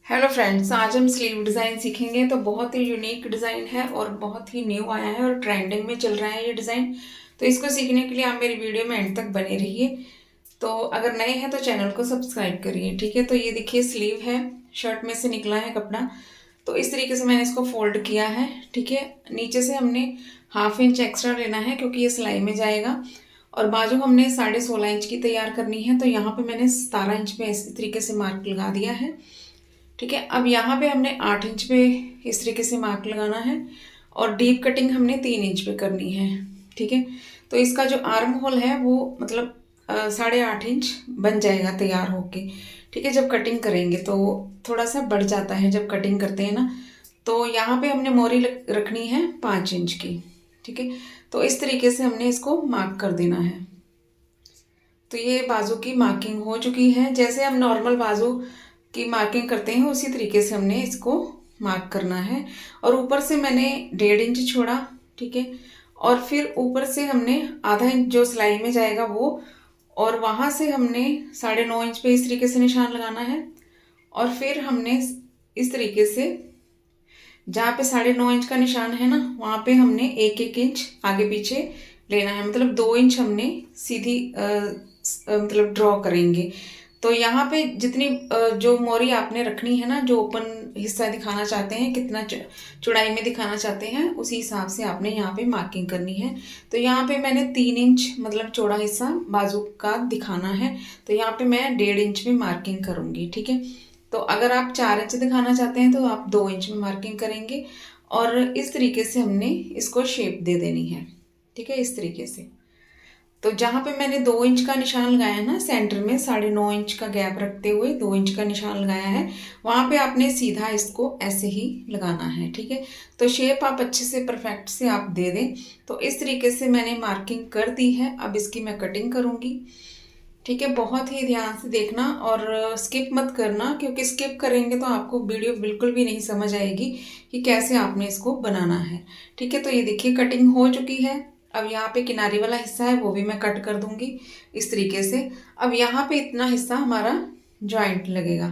Hello friends, आज हम sleeve design सीखेंगे। तो बहुत ही यूनिक डिज़ाइन है और बहुत ही न्यू आया है और ट्रेंडिंग में चल रहा है ये डिज़ाइन। तो इसको सीखने के लिए आप मेरी वीडियो में एंड तक बने रहिए। तो अगर नए हैं तो चैनल को सब्सक्राइब करिए। ठीक है, तो ये देखिए स्लीव है, शर्ट में से निकला है कपड़ा। तो इस तरीके से मैंने इसको फोल्ड किया है। ठीक है, नीचे से हमने 1/2 इंच एक्स्ट्रा लेना है क्योंकि ये सिलाई में जाएगा। और बाजू हमने 16.5 इंच की तैयार करनी है। तो यहाँ पे मैंने 17 इंच पे इस तरीके से मार्क लगा दिया है। ठीक है, अब यहाँ पे हमने 8 इंच पे इस तरीके से मार्क लगाना है और डीप कटिंग हमने 3 इंच पे करनी है। ठीक है, तो इसका जो आर्म होल है वो मतलब 8.5 इंच बन जाएगा तैयार होके। ठीक है, जब कटिंग करेंगे तो थोड़ा सा बढ़ जाता है जब कटिंग करते हैं ना। तो यहाँ पे हमने मोरी रखनी है 5 इंच की। ठीक है, तो इस तरीके से हमने इसको मार्क कर देना है। तो ये बाजू की मार्किंग हो चुकी है। जैसे हम नॉर्मल बाजू की मार्किंग करते हैं उसी तरीके से हमने इसको मार्क करना है। और ऊपर से मैंने 1.5 इंच छोड़ा। ठीक है, और फिर ऊपर से हमने आधा इंच जो सिलाई में जाएगा वो, और वहाँ से हमने 9.5 इंच पे इस तरीके से निशान लगाना है। और फिर हमने इस तरीके से जहाँ पे 9.5 इंच का निशान है ना, वहाँ पे हमने 1-1 इंच आगे पीछे लेना है। मतलब 2 इंच हमने सीधी मतलब ड्रॉ करेंगे। तो यहाँ पे जितनी जो मोरी आपने रखनी है ना, जो ओपन हिस्सा दिखाना चाहते हैं, कितना चौड़ाई में दिखाना चाहते हैं, उसी हिसाब से आपने यहाँ पे मार्किंग करनी है। तो यहाँ पे मैंने 3 इंच मतलब चौड़ा हिस्सा बाजू का दिखाना है। तो यहाँ पे मैं 1.5 इंच में मार्किंग करूँगी। ठीक है, तो अगर आप 4 इंच दिखाना चाहते हैं तो आप 2 इंच में मार्किंग करेंगे। और इस तरीके से हमने इसको शेप दे देनी है। ठीक है, इस तरीके से। तो जहाँ पे मैंने 2 इंच का निशान लगाया है ना, सेंटर में 9.5 इंच का गैप रखते हुए 2 इंच का निशान लगाया है, वहाँ पे आपने सीधा इसको ऐसे ही लगाना है। ठीक है, तो शेप आप अच्छे से परफेक्ट से आप दे दें। तो इस तरीके से मैंने मार्किंग कर दी है। अब इसकी मैं कटिंग करूँगी। ठीक है, बहुत ही ध्यान से देखना और स्किप मत करना, क्योंकि स्किप करेंगे तो आपको वीडियो बिल्कुल भी नहीं समझ आएगी कि कैसे आपने इसको बनाना है। ठीक है, तो ये देखिए कटिंग हो चुकी है। अब यहाँ पे किनारी वाला हिस्सा है वो भी मैं कट कर दूंगी इस तरीके से। अब यहाँ पे इतना हिस्सा हमारा जॉइंट लगेगा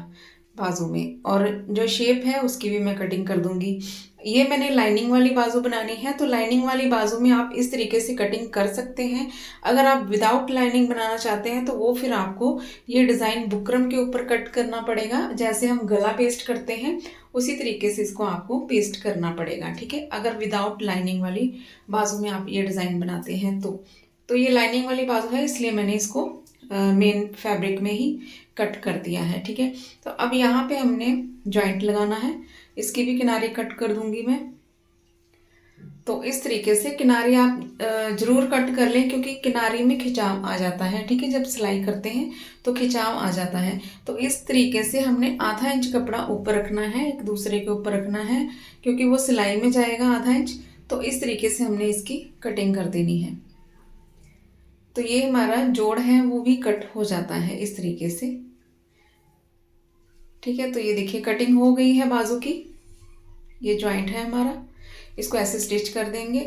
बाजू में, और जो शेप है उसकी भी मैं कटिंग कर दूंगी। ये मैंने लाइनिंग वाली बाजू बनानी है, तो लाइनिंग वाली बाजू में आप इस तरीके से कटिंग कर सकते हैं। अगर आप विदाउट लाइनिंग बनाना चाहते हैं तो वो फिर आपको ये डिज़ाइन बुकरम के ऊपर कट करना पड़ेगा। जैसे हम गला पेस्ट करते हैं उसी तरीके से इसको आपको पेस्ट करना पड़ेगा। ठीक है, अगर विदाउट लाइनिंग वाली बाजू में आप ये डिज़ाइन बनाते हैं तो ये लाइनिंग वाली बाजू है, इसलिए मैंने इसको मेन फैब्रिक में ही कट कर दिया है। ठीक है, तो अब यहाँ पे हमने जॉइंट लगाना है। इसकी भी किनारे कट कर दूंगी मैं। तो इस तरीके से किनारे आप जरूर कट कर लें, क्योंकि किनारे में खिंचाव आ जाता है। ठीक है, जब सिलाई करते हैं तो खिंचाव आ जाता है। तो इस तरीके से हमने आधा इंच कपड़ा ऊपर रखना है, एक दूसरे के ऊपर रखना है, क्योंकि वो सिलाई में जाएगा आधा इंच। तो इस तरीके से हमने इसकी कटिंग कर देनी है। तो ये हमारा जोड़ है वो भी कट हो जाता है इस तरीके से। ठीक है, तो ये देखिए कटिंग हो गई है बाजू की। ये जॉइंट है हमारा, इसको ऐसे स्टिच कर देंगे।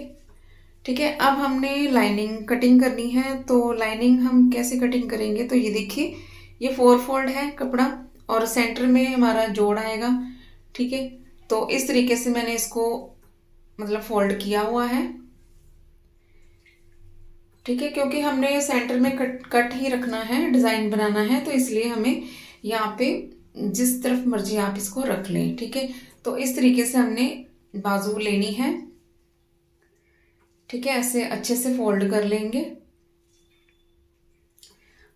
ठीक है, अब हमने लाइनिंग कटिंग करनी है। तो लाइनिंग हम कैसे कटिंग करेंगे, तो ये देखिए ये 4 फोल्ड है कपड़ा और सेंटर में हमारा जोड़ आएगा। ठीक है, तो इस तरीके से मैंने इसको मतलब फोल्ड किया हुआ है। ठीक है, क्योंकि हमने सेंटर में कट कट ही रखना है, डिज़ाइन बनाना है, तो इसलिए हमें यहाँ पे जिस तरफ मर्जी आप इसको रख लें। ठीक है, तो इस तरीके से हमने बाजू लेनी है। ठीक है, ऐसे अच्छे से फोल्ड कर लेंगे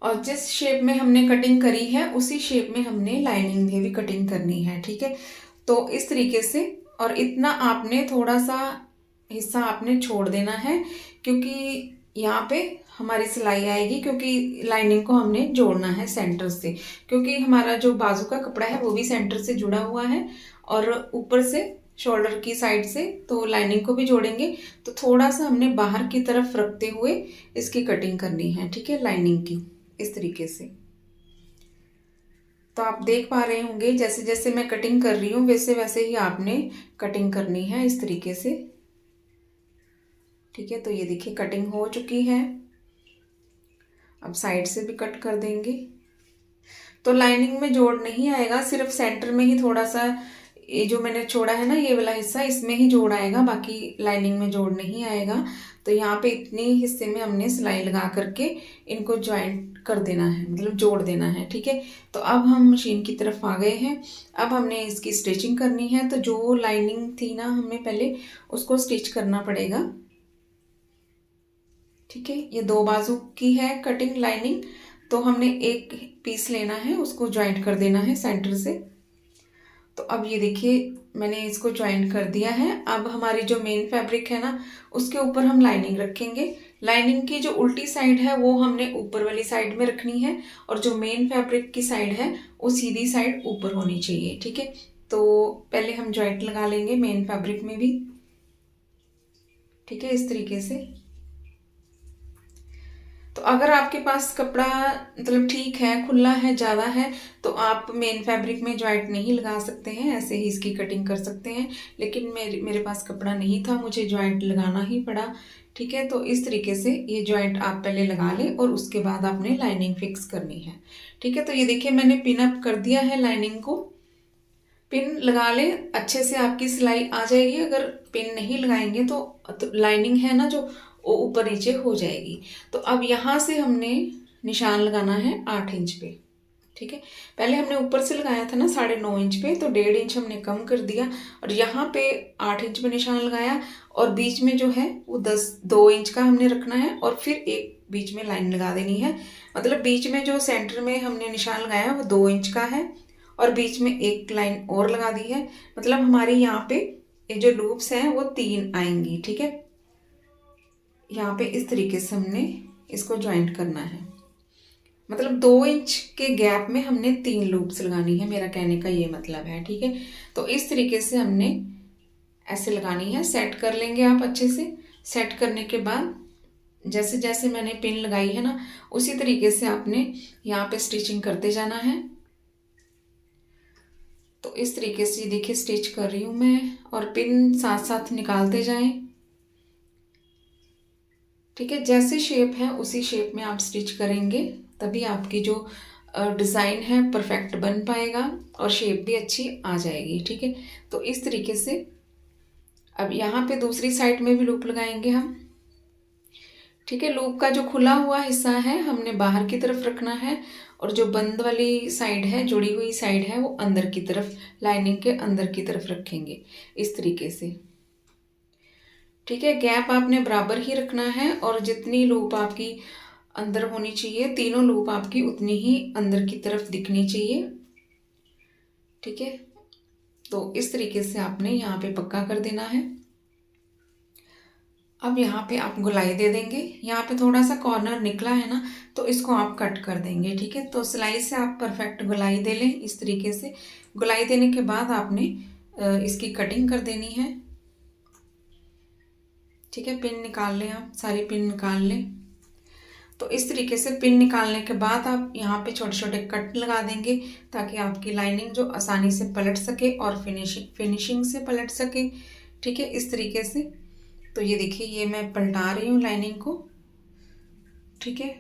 और जिस शेप में हमने कटिंग करी है उसी शेप में हमने लाइनिंग में भी कटिंग करनी है। ठीक है, तो इस तरीके से। और इतना आपने थोड़ा सा हिस्सा आपने छोड़ देना है, क्योंकि यहाँ पे हमारी सिलाई आएगी, क्योंकि लाइनिंग को हमने जोड़ना है सेंटर से, क्योंकि हमारा जो बाजू का कपड़ा है वो भी सेंटर से जुड़ा हुआ है और ऊपर से शोल्डर की साइड से तो लाइनिंग को भी जोड़ेंगे। तो थोड़ा सा हमने बाहर की तरफ रखते हुए इसकी कटिंग करनी है। ठीक है, लाइनिंग की इस तरीके से। तो आप देख पा रहे होंगे जैसे जैसे मैं कटिंग कर रही हूँ वैसे वैसे ही आपने कटिंग करनी है इस तरीके से। ठीक है, तो ये देखिए कटिंग हो चुकी है। अब साइड से भी कट कर देंगे। तो लाइनिंग में जोड़ नहीं आएगा, सिर्फ सेंटर में ही थोड़ा सा ये जो मैंने छोड़ा है ना ये वाला हिस्सा, इसमें ही जोड़ आएगा, बाकी लाइनिंग में जोड़ नहीं आएगा। तो यहाँ पे इतनी हिस्से में हमने सिलाई लगा करके इनको ज्वाइंट कर देना है, मतलब जोड़ देना है। ठीक है, तो अब हम मशीन की तरफ आ गए हैं। अब हमने इसकी स्टिचिंग करनी है। तो जो लाइनिंग थी ना, हमें पहले उसको स्टिच करना पड़ेगा। ठीक है, ये 2 बाजू की है कटिंग लाइनिंग, तो हमने एक पीस लेना है, उसको ज्वाइंट कर देना है सेंटर से। तो अब ये देखिए मैंने इसको ज्वाइंट कर दिया है। अब हमारी जो मेन फैब्रिक है ना, उसके ऊपर हम लाइनिंग रखेंगे। लाइनिंग की जो उल्टी साइड है वो हमने ऊपर वाली साइड में रखनी है, और जो मेन फैब्रिक की साइड है वो सीधी साइड ऊपर होनी चाहिए। ठीक है, तो पहले हम ज्वाइंट लगा लेंगे मेन फैब्रिक में भी। ठीक है, इस तरीके से। तो अगर आपके पास कपड़ा मतलब ठीक है, खुला है, ज़्यादा है, तो आप मेन फैब्रिक में ज्वाइंट नहीं लगा सकते हैं, ऐसे ही इसकी कटिंग कर सकते हैं। लेकिन मेरे पास कपड़ा नहीं था, मुझे ज्वाइंट लगाना ही पड़ा। ठीक है, तो इस तरीके से ये ज्वाइंट आप पहले लगा लें और उसके बाद आपने लाइनिंग फिक्स करनी है। ठीक है, तो ये देखिए मैंने पिन अप कर दिया है लाइनिंग को। पिन लगा लें, अच्छे से आपकी सिलाई आ जाएगी। अगर पिन नहीं लगाएंगे तो लाइनिंग है ना जो, वो ऊपर नीचे हो जाएगी। तो अब यहाँ से हमने निशान लगाना है 8 इंच पे। ठीक है, पहले हमने ऊपर से लगाया था ना 9.5 इंच पे, तो 1.5 इंच हमने कम कर दिया और यहाँ पे 8 इंच पे निशान लगाया। और बीच में जो है वो 2 इंच का हमने रखना है, और फिर एक बीच में लाइन लगा देनी है। मतलब बीच में जो सेंटर में हमने निशान लगाया वो 2 इंच का है, और बीच में एक लाइन और लगा दी है। मतलब हमारी यहाँ पे ये जो लूप्स हैं वो 3 आएंगी। ठीक है, यहाँ पे इस तरीके से हमने इसको ज्वाइंट करना है। मतलब 2 इंच के गैप में हमने 3 लूप्स लगानी है, मेरा कहने का ये मतलब है। ठीक है, तो इस तरीके से हमने ऐसे लगानी है। सेट कर लेंगे आप अच्छे से। सेट करने के बाद जैसे जैसे मैंने पिन लगाई है ना, उसी तरीके से आपने यहाँ पे स्टिचिंग करते जाना है। तो इस तरीके से देखिए स्टिच कर रही हूँ मैं, और पिन साथ साथ निकालते जाएं। ठीक है, जैसे शेप है उसी शेप में आप स्टिच करेंगे, तभी आपकी जो डिज़ाइन है परफेक्ट बन पाएगा और शेप भी अच्छी आ जाएगी। ठीक है, तो इस तरीके से अब यहाँ पे दूसरी साइड में भी लूप लगाएंगे हम। ठीक है, लूप का जो खुला हुआ हिस्सा है हमने बाहर की तरफ रखना है, और जो बंद वाली साइड है, जुड़ी हुई साइड है, वो अंदर की तरफ, लाइनिंग के अंदर की तरफ रखेंगे इस तरीके से। ठीक है, गैप आपने बराबर ही रखना है, और जितनी लूप आपकी अंदर होनी चाहिए, तीनों लूप आपकी उतनी ही अंदर की तरफ दिखनी चाहिए। ठीक है, तो इस तरीके से आपने यहाँ पे पक्का कर देना है। अब यहाँ पे आप गुलाई दे देंगे। यहाँ पे थोड़ा सा कॉर्नर निकला है ना, तो इसको आप कट कर देंगे। ठीक है, तो सिलाई से आप परफेक्ट गुलाई दे लें इस तरीके से। गुलाई देने के बाद आपने इसकी कटिंग कर देनी है। ठीक है, पिन निकाल लें, आप सारी पिन निकाल लें। तो इस तरीके से पिन निकालने के बाद आप यहाँ पे छोटे छोटे कट लगा देंगे, ताकि आपकी लाइनिंग जो आसानी से पलट सके और फिनिशिंग से पलट सके। ठीक है, इस तरीके से। तो ये देखिए ये मैं पलटा रही हूँ लाइनिंग को। ठीक है,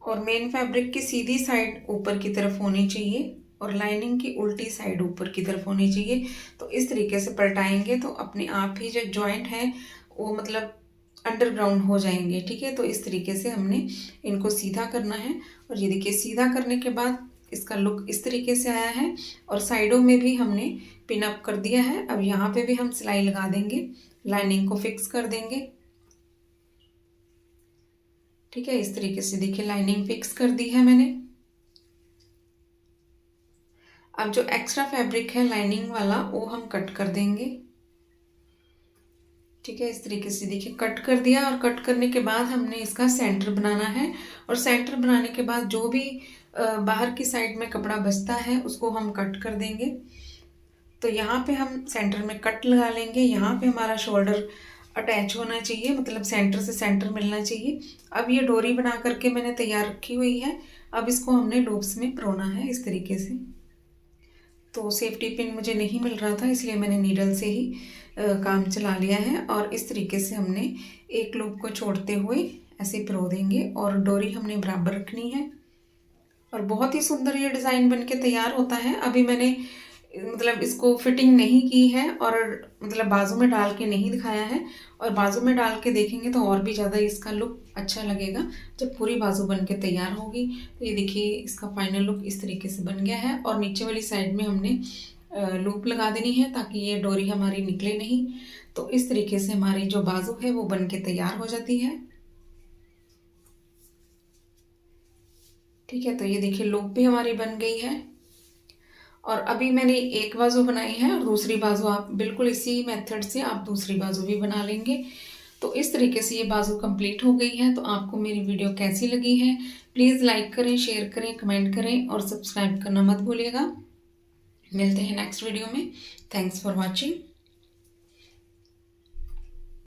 और मेन फैब्रिक की सीधी साइड ऊपर की तरफ होनी चाहिए, और लाइनिंग की उल्टी साइड ऊपर की तरफ होनी चाहिए। तो इस तरीके से पलटाएंगे तो अपने आप ही जो जॉइंट है वो मतलब अंडरग्राउंड हो जाएंगे। ठीक है, तो इस तरीके से हमने इनको सीधा करना है। और ये देखिए सीधा करने के बाद इसका लुक इस तरीके से आया है, और साइडों में भी हमने पिन अप कर दिया है। अब यहाँ पे भी हम सिलाई लगा देंगे, लाइनिंग को फिक्स कर देंगे। ठीक है, इस तरीके से देखिए लाइनिंग फिक्स कर दी है मैंने। अब जो एक्स्ट्रा फैब्रिक है लाइनिंग वाला वो हम कट कर देंगे। ठीक है, इस तरीके से देखिए कट कर दिया, और कट करने के बाद हमने इसका सेंटर बनाना है। और सेंटर बनाने के बाद जो भी बाहर की साइड में कपड़ा बचता है उसको हम कट कर देंगे। तो यहाँ पे हम सेंटर में कट लगा लेंगे। यहाँ पे हमारा शोल्डर अटैच होना चाहिए, मतलब सेंटर से सेंटर मिलना चाहिए। अब ये डोरी बना करके मैंने तैयार रखी हुई है। अब इसको हमने लूप्स में परोना है इस तरीके से। तो सेफ्टी पिन मुझे नहीं मिल रहा था, इसलिए मैंने नीडल से ही काम चला लिया है। और इस तरीके से हमने एक लूप को छोड़ते हुए ऐसे परो देंगे, और डोरी हमने बराबर रखनी है। और बहुत ही सुंदर ये डिज़ाइन बन के तैयार होता है। अभी मैंने मतलब इसको फिटिंग नहीं की है और मतलब बाजू में डाल के नहीं दिखाया है, और बाजू में डाल के देखेंगे तो और भी ज़्यादा इसका लुक अच्छा लगेगा जब पूरी बाजू बन के तैयार होगी। तो ये देखिए इसका फाइनल लुक इस तरीके से बन गया है, और नीचे वाली साइड में हमने लूप लगा देनी है ताकि ये डोरी हमारी निकले नहीं। तो इस तरीके से हमारी जो बाजू है वो बन के तैयार हो जाती है। ठीक है, तो ये देखिए लूप भी हमारी बन गई है। और अभी मैंने एक बाजू बनाई है और दूसरी बाजू आप बिल्कुल इसी मेथड से आप दूसरी बाजू भी बना लेंगे। तो इस तरीके से ये बाजू कंप्लीट हो गई है। तो आपको मेरी वीडियो कैसी लगी है प्लीज़ लाइक करें, शेयर करें, कमेंट करें और सब्सक्राइब करना मत भूलिएगा। मिलते हैं नेक्स्ट वीडियो में। Thanks for watching.